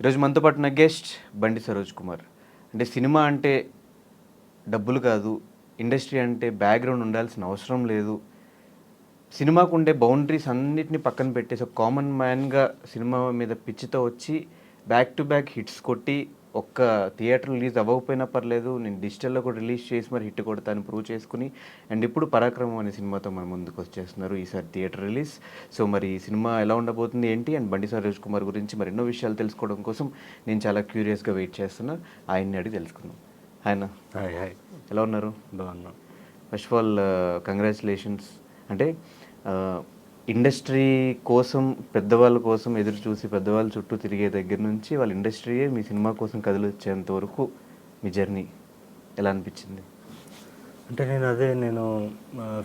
ఈరోజు మనతో పాటు ఉన్న గెస్ట్ బండి సరోజ్ కుమార్. అంటే సినిమా అంటే డబ్బులు కాదు, ఇండస్ట్రీ అంటే బ్యాక్‌గ్రౌండ్ ఉండాల్సిన అవసరం లేదు. సినిమాకు ఉండే బౌండరీస్ అన్నిటిని పక్కన పెట్టేసి ఒక కామన్ మ్యాన్‌గా సినిమా మీద పిచ్చితో వచ్చి బ్యాక్ టు బ్యాక్ హిట్స్ కొట్టి ఒక్క థియేటర్ రిలీజ్ అవ్వకపోయినా పర్లేదు, నేను డిజిటల్‌లో కూడా రిలీజ్ చేసి మరి హిట్ కొడతా అని ప్రూవ్ చేసుకొని అండ్ ఇప్పుడు 'పరాక్రమం' అనే సినిమాతో మన ముందుకు వచ్చేస్తున్నారు. ఈసారి థియేటర్ రిలీజ్. సో మరి ఈ సినిమా ఎలా ఉండబోతుంది ఏంటి అండ్ బండి సరోజ్ కుమార్ గురించి మరెన్నో విషయాలు తెలుసుకోవడం కోసం నేను చాలా క్యూరియస్‌గా వెయిట్ చేస్తున్నా. ఆయన్ని అడిగి తెలుసుకుందాం. హాయ్ అన్న. హాయ్ హాయ్ ఎలా ఉన్నారు? బాగున్నాం. First of all congratulations. అంటే ఇండస్ట్రీ కోసం పెద్దవాళ్ళ కోసం ఎదురు చూసి పెద్దవాళ్ళ చుట్టూ తిరిగే దగ్గర నుంచి వాళ్ళ ఇండస్ట్రీయే మీ సినిమా కోసం కదిలొచ్చేంత వరకు మీ జర్నీ ఎలా అనిపించింది? అంటే నేను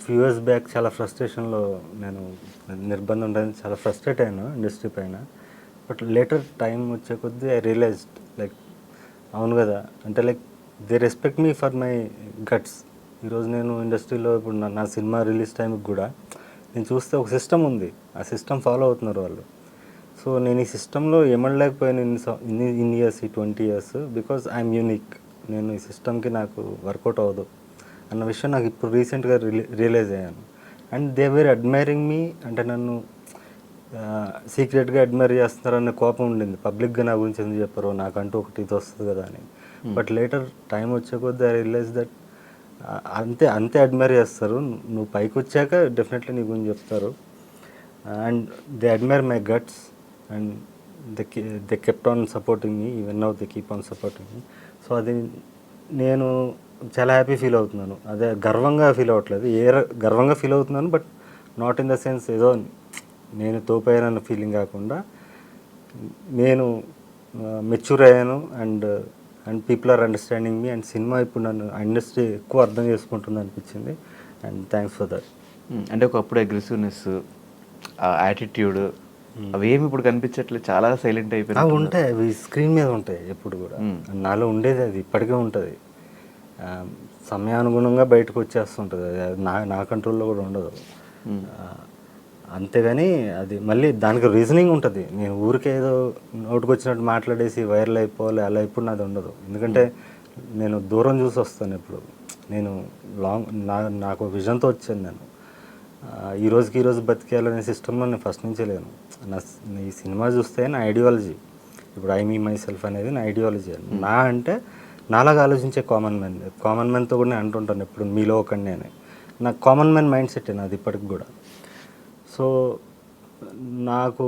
ఫ్యూ ఇయర్స్ బ్యాక్ చాలా ఫ్రస్ట్రేషన్లో నేను నిర్బంధం ఉండడానికి చాలా ఫ్రస్ట్రేట్ అయ్యాను ఇండస్ట్రీ పైన. బట్ లేటర్ టైం వచ్చే కొద్దీ ఐ రియలైజ్డ్ లైక్ అవును కదా, అంటే like they respect me for my guts. ఈరోజు నేను ఇండస్ట్రీలో ఇప్పుడు నా సినిమా రిలీజ్ టైంకి కూడా నేను చూస్తే ఒక సిస్టమ్ ఉంది, ఆ సిస్టమ్ ఫాలో అవుతున్నారు వాళ్ళు. సో నేను ఈ సిస్టంలో ఏమనలేకపోయాను ఇన్ని ఇయర్స్, ఈ 20 ఇయర్స్, బికాజ్ ఐఎమ్ యూనిక్. నేను ఈ సిస్టమ్కి నాకు వర్కౌట్ అవ్వదు అన్న విషయం నాకు ఇప్పుడు రీసెంట్గా రియలైజ్ అయ్యాను. అండ్ దే వేర్ అడ్మైరింగ్ మీ, అంటే నన్ను సీక్రెట్గా అడ్మైర్ చేస్తున్నారనే కోపం ఉండింది. పబ్లిక్గా నా గురించి ఎందుకు చెప్పారో, నాకంటూ ఒకటి ఇది వస్తుంది కదా అని. బట్ లేటర్ టైం వచ్చే కొద్దీ ఐ రియలైజ్ దట్ అంతే అడ్మైర్ చేస్తారు. నువ్వు పైకి వచ్చాక డెఫినెట్లీ నీ గురించి చెప్తారు. And they admire my guts and they kept on supporting me, even now they keep on supporting me. So అది నేను చాలా హ్యాపీ ఫీల్ అవుతున్నాను. అదే గర్వంగా ఫీల్ అవ్వట్లేదు, గర్వంగా ఫీల్ అవుతున్నాను, but not in the sense ఏదో నేను తోపయ్యానన్న ఫీలింగ్ కాకుండా నేను మెచ్యూర్ అయ్యాను. And people are understanding me. And cinema ఇప్పుడు నన్ను ఇండస్ట్రీ ఎక్కువ అర్థం చేసుకుంటుంది అనిపించింది. And thanks for that. అంటే ఒకప్పుడు అగ్రెసివ్నెస్, యాటిట్యూడ్ అవి ఏమి ఇప్పుడు కనిపించట్లేదు, చాలా సైలెంట్ అయిపోయినాయి. ఉంటాయి, అవి స్క్రీన్ మీద ఉంటాయి ఎప్పుడు కూడా. నాలో ఉండేది అది ఇప్పటికే ఉంటుంది. సమయానుగుణంగా బయటకు వచ్చేస్తుంటుంది, అది నా కంట్రోల్లో కూడా ఉండదు. అంతేగాని అది మళ్ళీ దానికి రీజనింగ్ ఉంటుంది. నేను ఊరికే ఏదో నోటుకు వచ్చినట్టు మాట్లాడేసి వైరల్ అయిపోవాలి అలా ఇప్పుడు నాది ఉండదు. ఎందుకంటే నేను దూరం చూసి వస్తాను ఎప్పుడు. నేను నాకు విజన్తో వచ్చాను. నేను ఈ రోజు బతికేయాలనే సిస్టంలో నేను ఫస్ట్ నుంచే లేను. ఈ సినిమా చూస్తే నా ఐడియాలజీ, ఇప్పుడు ఐ మీ మై సెల్ఫ్ అనేది నా ఐడియాలజీ. అంటే నాలాగా ఆలోచించే కామన్ మ్యాన్తో కూడా నేను అంటుంటాను ఎప్పుడు, మీలో ఒకడిని అని. నాకు కామన్ మ్యాన్ మైండ్ సెట్ నాది ఇప్పటికి కూడా. సో నాకు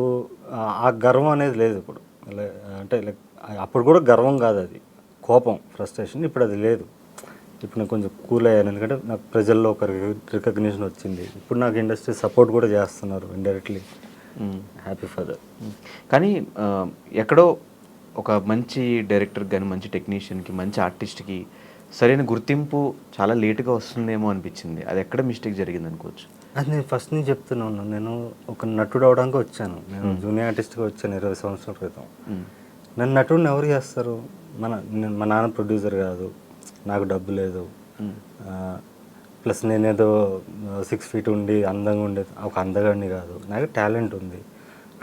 ఆ గర్వం అనేది లేదు ఇప్పుడు. అంటే లైక్ అప్పుడు కూడా గర్వం కాదు, అది కోపం, ఫ్రస్ట్రేషన్. ఇప్పుడు అది లేదు. ఇప్పుడు నేను కొంచెం కూల్ అయ్యాను, ఎందుకంటే నాకు ప్రజల్లో ఒక రికగ్నిషన్ వచ్చింది. ఇప్పుడు నాకు ఇండస్ట్రీ సపోర్ట్ కూడా చేస్తున్నారు ఇండైరెక్ట్లీ. Happy for that. కానీ ఎక్కడో ఒక మంచి డైరెక్టర్ కానీ, మంచి టెక్నీషియన్కి, మంచి ఆర్టిస్ట్కి సరైన గుర్తింపు చాలా లేటుగా వస్తుందేమో అనిపించింది. అది ఎక్కడ మిస్టేక్ జరిగింది అనుకోవచ్చు? అది నేను ఫస్ట్ నుంచి చెప్తూనే ఉన్నాను. నేను ఒక నటుడు అవడానికి వచ్చాను. నేను జూనియర్ ఆర్టిస్ట్గా వచ్చాను 20 సంవత్సరాల క్రితం. నన్ను నటుడిని ఎవరు చేస్తారు? మా నాన్న ప్రొడ్యూసర్ కాదు, నాకు డబ్బు లేదు, ప్లస్ నేనేదో 6 feet ఉండి అందంగా ఉండేది ఒక అందగాడిని కాదు. నాకు టాలెంట్ ఉంది.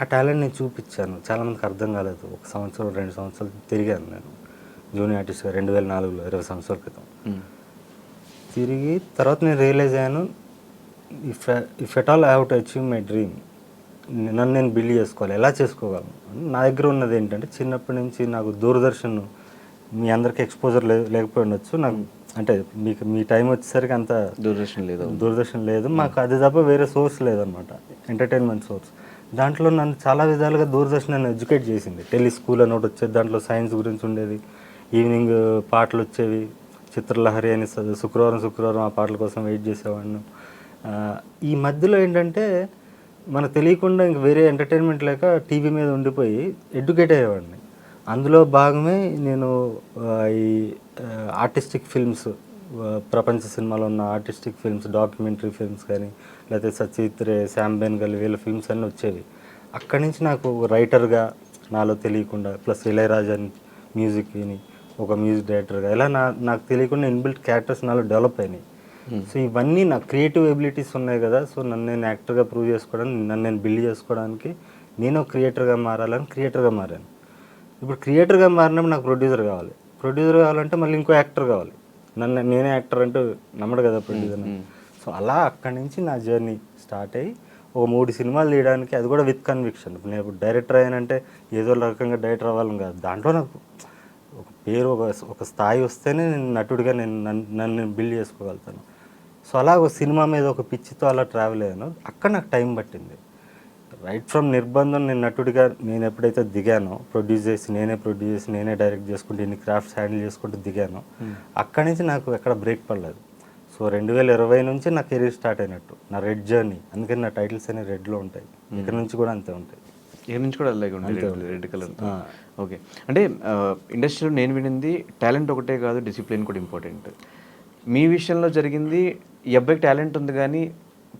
ఆ టాలెంట్ నేను చూపించాను. చాలామందికి అర్థం కాలేదు. 1 సంవత్సరం 2 సంవత్సరాలు తిరిగాను నేను జూనియర్ ఆర్టిస్ట్గా 2004లో, 20 సంవత్సరాల క్రితం తిరిగి. తర్వాత నేను రియలైజ్ అయ్యాను, if at all I have to achieve my dream, నన్ను నేను బిల్డ్ చేసుకోవాలి. ఎలా చేసుకోగలను? నా దగ్గర ఉన్నది ఏంటంటే, చిన్నప్పటి నుంచి నాకు దూరదర్శన్, మీ అందరికీ ఎక్స్పోజర్ లేకపోయి ఉండొచ్చు నాకు, అంటే మీ టైం వచ్చేసరికి అంత దూరదర్శన్ లేదు మాకు. అది తప్ప వేరే సోర్స్ లేదనమాట, ఎంటర్టైన్మెంట్ సోర్స్. దాంట్లో నన్ను చాలా విధాలుగా దూరదర్శన్ నన్ను ఎడ్యుకేట్ చేసింది. స్కూల్ అని ఒకటి వచ్చేది, దాంట్లో సైన్స్ గురించి ఉండేది. ఈవినింగ్ పాటలు వచ్చేవి, చిత్రలహరి అని. శుక్రవారం ఆ పాటల కోసం వెయిట్ చేసేవాడిని. ఈ మధ్యలో ఏంటంటే మనకు తెలియకుండా ఇంక వేరే ఎంటర్టైన్మెంట్ లేక టీవీ మీద ఉండిపోయి ఎడ్యుకేట్ అయ్యేవాడిని. అందులో భాగమే నేను ఈ ఆర్టిస్టిక్ ఫిల్మ్స్, ప్రపంచ సినిమాలో ఉన్న ఆర్టిస్టిక్ ఫిల్మ్స్, డాక్యుమెంటరీ ఫిల్మ్స్ కానీ, లేకపోతే సచిత్ రే, శ్యామ్ బెనగల్, వీళ్ళ ఫిల్మ్స్ అన్నీ వచ్చేవి. అక్కడి నుంచి నాకు రైటర్గా నాలో తెలియకుండా, ప్లస్ ఇళయరాజా మ్యూజిక్ విని ఒక మ్యూజిక్ డైరెక్టర్గా ఇలా నాకు తెలియకుండా ఇన్బిల్ట్ క్యారెక్టర్స్ నాలో డెవలప్ అయినాయి. సో ఇవన్నీ నా క్రియేటివ్ ఎబిలిటీస్ ఉన్నాయి కదా. సో నన్ను నేను యాక్టర్గా ప్రూవ్ చేసుకోవడానికి, నన్ను నేను బిల్డ్ చేసుకోవడానికి, నేను క్రియేటర్గా మారాలని క్రియేటర్గా మారాను. ఇప్పుడు క్రియేటర్గా మారినప్పుడు నాకు ప్రొడ్యూసర్ కావాలి. ప్రొడ్యూసర్ కావాలంటే మళ్ళీ ఇంకో యాక్టర్ కావాలి. నేనే యాక్టర్ అంటే నమ్మడు కదా ప్రొడ్యూసర్. సో అలా అక్కడి నుంచి నా జర్నీ స్టార్ట్ అయ్యి ఒక 3 సినిమాలు తీయడానికి, అది కూడా విత్ కన్విక్షన్. నేను ఇప్పుడు డైరెక్టర్ అయ్యానంటే ఏదో రకంగా డైరెక్టర్ అవ్వాలని కాదు. దాంట్లో నాకు ఒక పేరు, ఒక స్థాయి వస్తేనే నేను నటుడిగా నన్ను బిల్డ్ చేసుకోగలుగుతాను. సో అలా ఒక సినిమా మీద ఒక పిచ్చితో అలా ట్రావెల్ అయ్యాను. అక్కడ నాకు టైం పట్టింది. రైట్ ఫ్రమ్ నిర్బంధం నేను నటుడిగా నేను ఎప్పుడైతే దిగానో, ప్రొడ్యూస్ చేసి నేనే డైరెక్ట్ చేసుకుంటూ ఇన్ని క్రాఫ్ట్స్ హ్యాండిల్ చేసుకుంటూ దిగానో, అక్కడి నుంచి నాకు ఎక్కడ బ్రేక్ పడలేదు. సో 2020 నుంచి నా కెరీర్ స్టార్ట్ అయినట్టు, నా రెడ్ జర్నీ. అందుకని నా టైటిల్స్ అనేవి రెడ్లో ఉంటాయి. ఇక్కడ నుంచి కూడా అంతే ఉంటాయి. ఇక్కడ నుంచి కూడా అలాగే ఉంటుంది, రెడ్ కలర్. ఓకే, అంటే ఇండస్ట్రీలో నేను వినింది టాలెంట్ ఒకటే కాదు, డిసిప్లిన్ కూడా ఇంపార్టెంట్. మీ విషయంలో జరిగింది, ఈ అబ్బాయికి టాలెంట్ ఉంది కానీ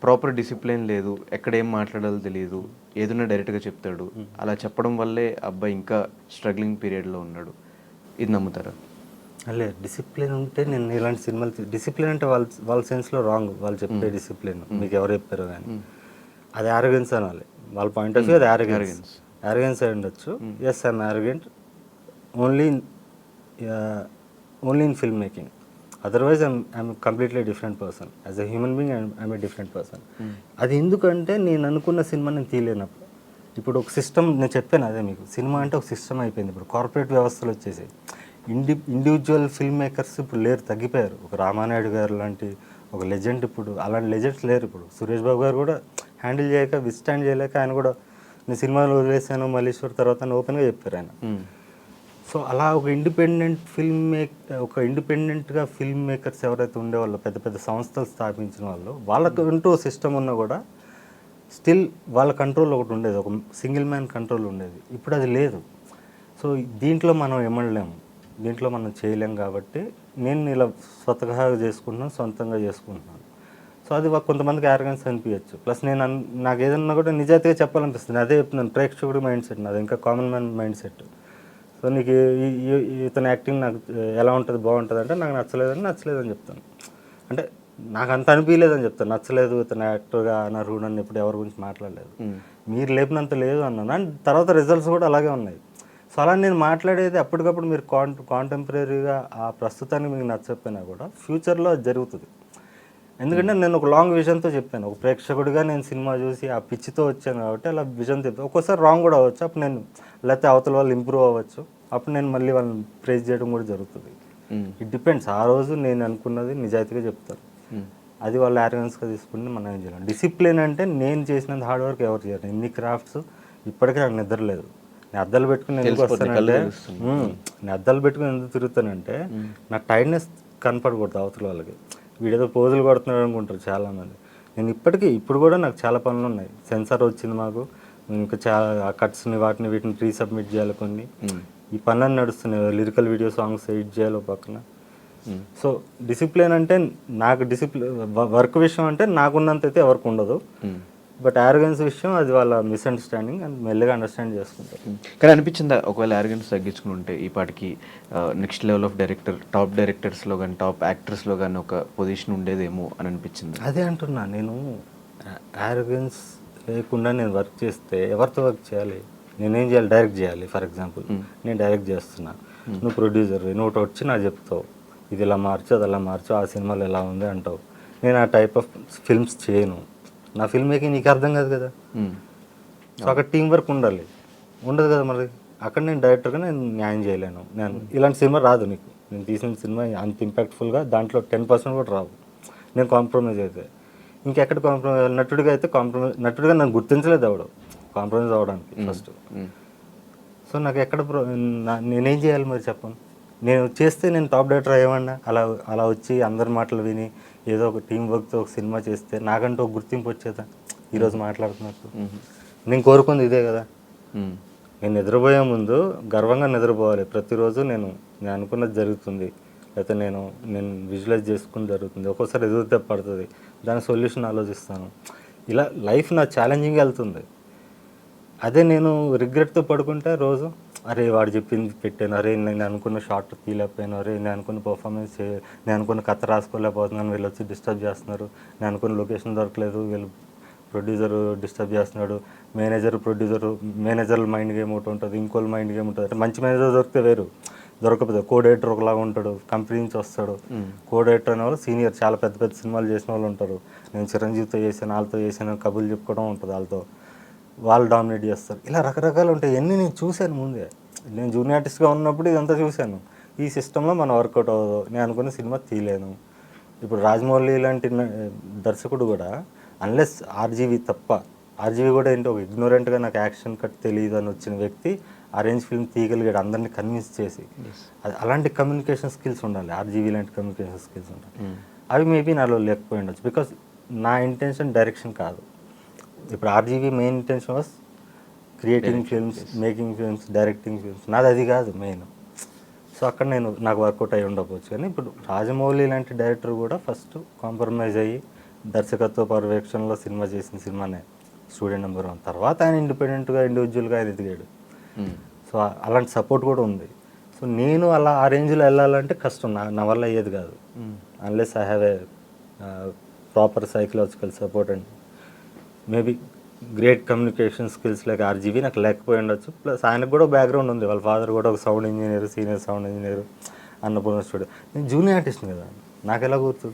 ప్రాపర్ డిసిప్లిన్ లేదు, ఎక్కడ ఏం మాట్లాడాలో తెలియదు, ఏదైనా డైరెక్ట్గా చెప్తాడు. అలా చెప్పడం వల్లే అబ్బాయి ఇంకా స్ట్రగ్లింగ్ పీరియడ్లో ఉన్నాడు. ఇది నమ్ముతారా? అలే, డిసిప్లిన్ ఉంటే నేను ఇలాంటి సినిమాలు డిసిప్లిన్ అంటే వాళ్ళ సెన్స్లో రాంగ్. వాళ్ళు చెప్పే డిసిప్లిన్ మీకు ఎవరు చెప్పారు కానీ అది యారగెన్స్ అనాలి. వాళ్ళ పాయింట్ ఆఫ్ వ్యూ అది యారగెన్స్ అయి ఉండొచ్చు. Yes, I'm arrogant only in film making. Otherwise I'm completely different person. As a human being I'm a different person. అది ఎందుకంటే నేను అనుకున్న సినిమా నేను తీయలేనప్పుడు. ఇప్పుడు ఒక సిస్టమ్, నేను చెప్పాను అదే మీకు, సినిమా అంటే ఒక సిస్టమ్ అయిపోయింది. ఇప్పుడు కార్పొరేట్ వ్యవస్థలు వచ్చేసి ఇండివిజువల్ ఫిల్మ్ మేకర్స్ ఇప్పుడు లేరు, తగ్గిపోయారు. ఒక రామానాయుడు గారు లాంటి ఒక లెజెండ్, ఇప్పుడు అలాంటి లెజెండ్స్ లేరు. ఇప్పుడు సురేష్ బాబు గారు కూడా హ్యాండిల్ చేయలేక, విస్టాండ్ చేయలేక ఆయన కూడా నేను సినిమాలు వదిలేసాను మల్లీశ్వర్ తర్వాత అని ఓపెన్గా చెప్పారు ఆయన. సో అలా ఒక ఇండిపెండెంట్గా ఫిల్మ్ మేకర్స్ ఎవరైతే ఉండేవాళ్ళు, పెద్ద పెద్ద సంస్థలు స్థాపించిన వాళ్ళకంటూ సిస్టమ్ ఉన్నా కూడా స్టిల్ వాళ్ళ కంట్రోల్ ఒకటి ఉండేది, ఒక సింగిల్ మ్యాన్ కంట్రోల్ ఉండేది. ఇప్పుడు అది లేదు. సో దీంట్లో మనం ఏమనలేము, దీంట్లో మనం చేయలేం. కాబట్టి నేను ఇలా స్వతహాగా చేసుకుంటున్నాను, సొంతంగా చేసుకుంటున్నాను. సో అది కొంతమందికి యారగెన్స్ అనిపించచ్చు. ప్లస్ నాకు ఏదన్నా కూడా నిజాయితీగా చెప్పాలనిపిస్తుంది. అదే చెప్తున్నాను, ప్రేక్షకుడి మైండ్ సెట్ నాది, ఇంకా common man mind set. So నీకు ఇతని యాక్టింగ్ నాకు ఎలా ఉంటుంది, బాగుంటుంది అంటే నాకు నచ్చలేదని చెప్తాను. అంటే నాకు అంత అనిపించలేదని చెప్తాను. నచ్చలేదు, ఇతను యాక్టర్గా అనర్హుడు అని ఎప్పుడు ఎవరి గురించి మాట్లాడలేదు. మీరు లేపినంత లేదు అన్నాను. అండ్ తర్వాత రిజల్ట్స్ కూడా అలాగే ఉన్నాయి. సో అలా నేను మాట్లాడేది అప్పటికప్పుడు మీరు కాంటెంపరీగా ఆ ప్రస్తుతానికి మీకు నచ్చకపోయినా కూడా ఫ్యూచర్లో అది జరుగుతుంది. ఎందుకంటే నేను ఒక లాంగ్ విజన్తో చెప్పాను. ఒక ప్రేక్షకుడిగా నేను సినిమా చూసి ఆ పిచ్చితో వచ్చాను కాబట్టి అలా విజన్ చెప్పాను. ఒక్కోసారి రాంగ్ కూడా అవ్వచ్చు. అప్పుడు నేను లేకపోతే అవతల వాళ్ళు ఇంప్రూవ్ అవ్వచ్చు. అప్పుడు నేను మళ్ళీ వాళ్ళని ప్రైజ్ చేయడం కూడా జరుగుతుంది. It depends. ఆ రోజు నేను అనుకున్నది నిజాయితీగా చెప్తాను. అది వాళ్ళు యారగెన్స్గా తీసుకుంటే మనం ఏం చేయాలి. డిసిప్లిన్ అంటే నేను చేసినంత హార్డ్ వర్క్ ఎవరు చేయాలి. ఇన్ని క్రాఫ్ట్స్ ఇప్పటికీ నాకు నిద్ర లేదు. నేను అద్దాలు పెట్టుకుని ఎందుకు వస్తానంటే, నేను అద్దాలు పెట్టుకుని ఎందుకు తిరుగుతానంటే నా టైర్డ్నెస్ కనపడకూడదు అవతల వాళ్ళకి. వీడేదో పోజులు కొడుతున్నాడు అనుకుంటారు చాలామంది. నేను ఇప్పుడు కూడా నాకు చాలా పనులు ఉన్నాయి. సెన్సార్ వచ్చింది మాకు, ఇంకా చాలా కట్స్ని వీటిని రీసబ్మిట్ చేయాలి. కొన్ని ఈ పనులన్నీ నడుస్తున్నాయి. లిరికల్ వీడియో సాంగ్స్ ఎడిట్ చేయాలి పక్కన. సో డిసిప్లిన్ అంటే నాకు వర్క్ విషయం అంటే నాకున్నంత అయితే ఎవరికి ఉండదు. బట్ యారగెన్స్ విషయం అది వాళ్ళ మిస్అండర్స్టాండింగ్ అండ్ మెల్లగా అండర్స్టాండ్ చేసుకుంటారు. కానీ అనిపించిందా ఒకవేళ యారగెన్స్ తగ్గించుకుని ఉంటే ఈ పాటికి నెక్స్ట్ లెవెల్ ఆఫ్ టాప్ డైరెక్టర్స్లో కానీ టాప్ యాక్టర్స్లో కానీ ఒక పొజిషన్ ఉండేదేమో అని అనిపించింది? అదే అంటున్నా నేను, యారగెన్స్ లేకుండా నేను వర్క్ చేస్తే ఎవరితో వర్క్ చేయాలి? నేనేం చేయాలి? డైరెక్ట్ చేయాలి. ఫర్ ఎగ్జాంపుల్ నేను డైరెక్ట్ చేస్తున్నా, నువ్వు ప్రొడ్యూసర్, నువ్వు వచ్చి నాకు చెప్తావు ఇది ఇలా మార్చు, అది అలా మార్చు, ఆ సినిమాలో ఎలా ఉంది అంటావు. నేను ఆ టైప్ ఆఫ్ ఫిల్మ్స్ చేయను. నా ఫిల్మ్ మేకింగ్ నీకు అర్థం కాదు కదా. సో అక్కడ టీం వర్క్ ఉండదు కదా. మరి అక్కడ నేను డైరెక్టర్గా నేను న్యాయం చేయలేను. నేను ఇలాంటి సినిమా రాదు నీకు. నేను తీసిన సినిమా అంత ఇంపాక్ట్ఫుల్గా దాంట్లో 10% కూడా రావు. నేను కాంప్రమైజ్ అయితే ఇంకెక్కడ కాంప్రమైజ్? నటుడిగా నన్ను గుర్తించలేదు ఎవడు కాంప్రమైజ్ అవ్వడానికి ఫస్ట్. సో నాకు ఎక్కడ నేనేం చేయాలి మరి చెప్పను. నేను చేస్తే నేను టాప్ డైరెక్టర్ అయ్యేవాడినా? అలా వచ్చి అందరి మాటలు విని ఏదో ఒక టీం వర్క్తో ఒక సినిమా చేస్తే నాకంటూ ఒక గుర్తింపు వచ్చేదా? ఈరోజు మాట్లాడుతున్నట్టు నేను కోరుకుంది ఇదే కదా. నేను నిద్రపోయే ముందు గర్వంగా నిద్రపోవాలి. ప్రతిరోజు నేను అనుకున్నది జరుగుతుంది, లేకపోతే నేను విజువలైజ్ చేసుకుని జరుగుతుంది. ఒక్కోసారి ఎదుగుతే పడుతుంది, దాని సొల్యూషన్ ఆలోచిస్తాను. ఇలా లైఫ్ నా ఛాలెంజింగ్ వెళ్తుంది. అదే నేను రిగ్రెట్తో పడుకుంటే రోజు అరే వాడు చెప్పింది పెట్టాను, అరే నేను అనుకున్న షార్ట్ తీయలేకపోయాను, అరే నేను అనుకున్న పర్ఫార్మెన్స్ నేను అనుకున్న కథ రాసుకోలేకపోతున్నాను, వీళ్ళు వచ్చి డిస్టర్బ్ చేస్తున్నారు, నేను అనుకున్న లొకేషన్ దొరకలేదు, వీళ్ళు ప్రొడ్యూసర్ డిస్టర్బ్ చేస్తున్నాడు, మేనేజర్ మైండ్ గేమ్ ఒకటి ఉంటుంది, ఇంకోళ్ళ మైండ్ గేమ్ ఉంటుంది. అంటే మంచి మేనేజర్ దొరికితే వేరు, దొరకకపోతే కోడేటర్ ఒకలాగా ఉంటాడు, కంపెనీ నుంచి వస్తాడు. కోడేటర్ అనే వాళ్ళు సీనియర్, చాలా పెద్ద పెద్ద సినిమాలు చేసిన వాళ్ళు ఉంటారు. నేను చిరంజీవితో చేశాను, వాళ్ళతో చేశాను, కబుర్లు చెప్పుకోవడం ఉంటుంది వాళ్ళతో, వాళ్ళు డామినేట్ చేస్తారు. ఇలా రకరకాలు ఉంటాయి. ఇవన్నీ నేను చూశాను ముందే. నేను జూనియర్ ఆర్టిస్ట్గా ఉన్నప్పుడు ఇదంతా చూశాను. ఈ సిస్టంలో మనం వర్కౌట్ అవ్వదు, నేను అనుకున్న సినిమా తీయలేను. ఇప్పుడు రాజమౌళి లాంటి దర్శకుడు కూడా అన్లెస్ ఆర్జీవి తప్ప, ఆర్జీవి కూడా ఏంటో ఒక ఇగ్నోరెంట్గా నాకు యాక్షన్ కట్ తెలియదు అని వచ్చిన వ్యక్తి ఆరెంజ్ ఫిల్మ్ తీయగలిగాడు, అందరినీ కన్విన్స్ చేసి. అది అలాంటి కమ్యూనికేషన్ స్కిల్స్ ఉండాలి, ఆర్జీవి లాంటి కమ్యూనికేషన్ స్కిల్స్ ఉండాలి. అవి మేబీ నాలో లేకపోయి ఉండొచ్చు, బికాస్ నా ఇంటెన్షన్ డైరెక్షన్ కాదు. ఇప్పుడు RGV main intention was creating films, making films, directing films. నాది అది కాదు మెయిన్. సో అక్కడ నాకు వర్కౌట్ అయ్యి ఉండకపోవచ్చు. కానీ ఇప్పుడు రాజమౌళి లాంటి డైరెక్టర్ కూడా ఫస్ట్ కాంప్రమైజ్ అయ్యి దర్శకత్వ పర్యవేక్షణలో సినిమా చేసిన సినిమానే స్టూడెంట్ నెంబర్ 1. తర్వాత ఆయన ఇండిపెండెంట్గా, ఇండివిజువల్గా ఆయన ఎదిగాడు. సో అలాంటి సపోర్ట్ కూడా ఉంది. సో నేను అలా ఆ రేంజ్లో వెళ్ళాలంటే కష్టం, నా వల్ల అయ్యేది కాదు. Unless I have a proper psychological support and maybe great communication skills like RGV నాకు లేకపోయి ఉండొచ్చు. ప్లస్ ఆయనకు కూడా బ్యాక్గ్రౌండ్ ఉంది, వాళ్ళ ఫాదర్ కూడా ఒక sound engineer, senior sound engineer, Annapurna studio. నేను జూనియర్ ఆర్టిస్ట్ని కదా, నాకు ఎలా గుర్తుంది?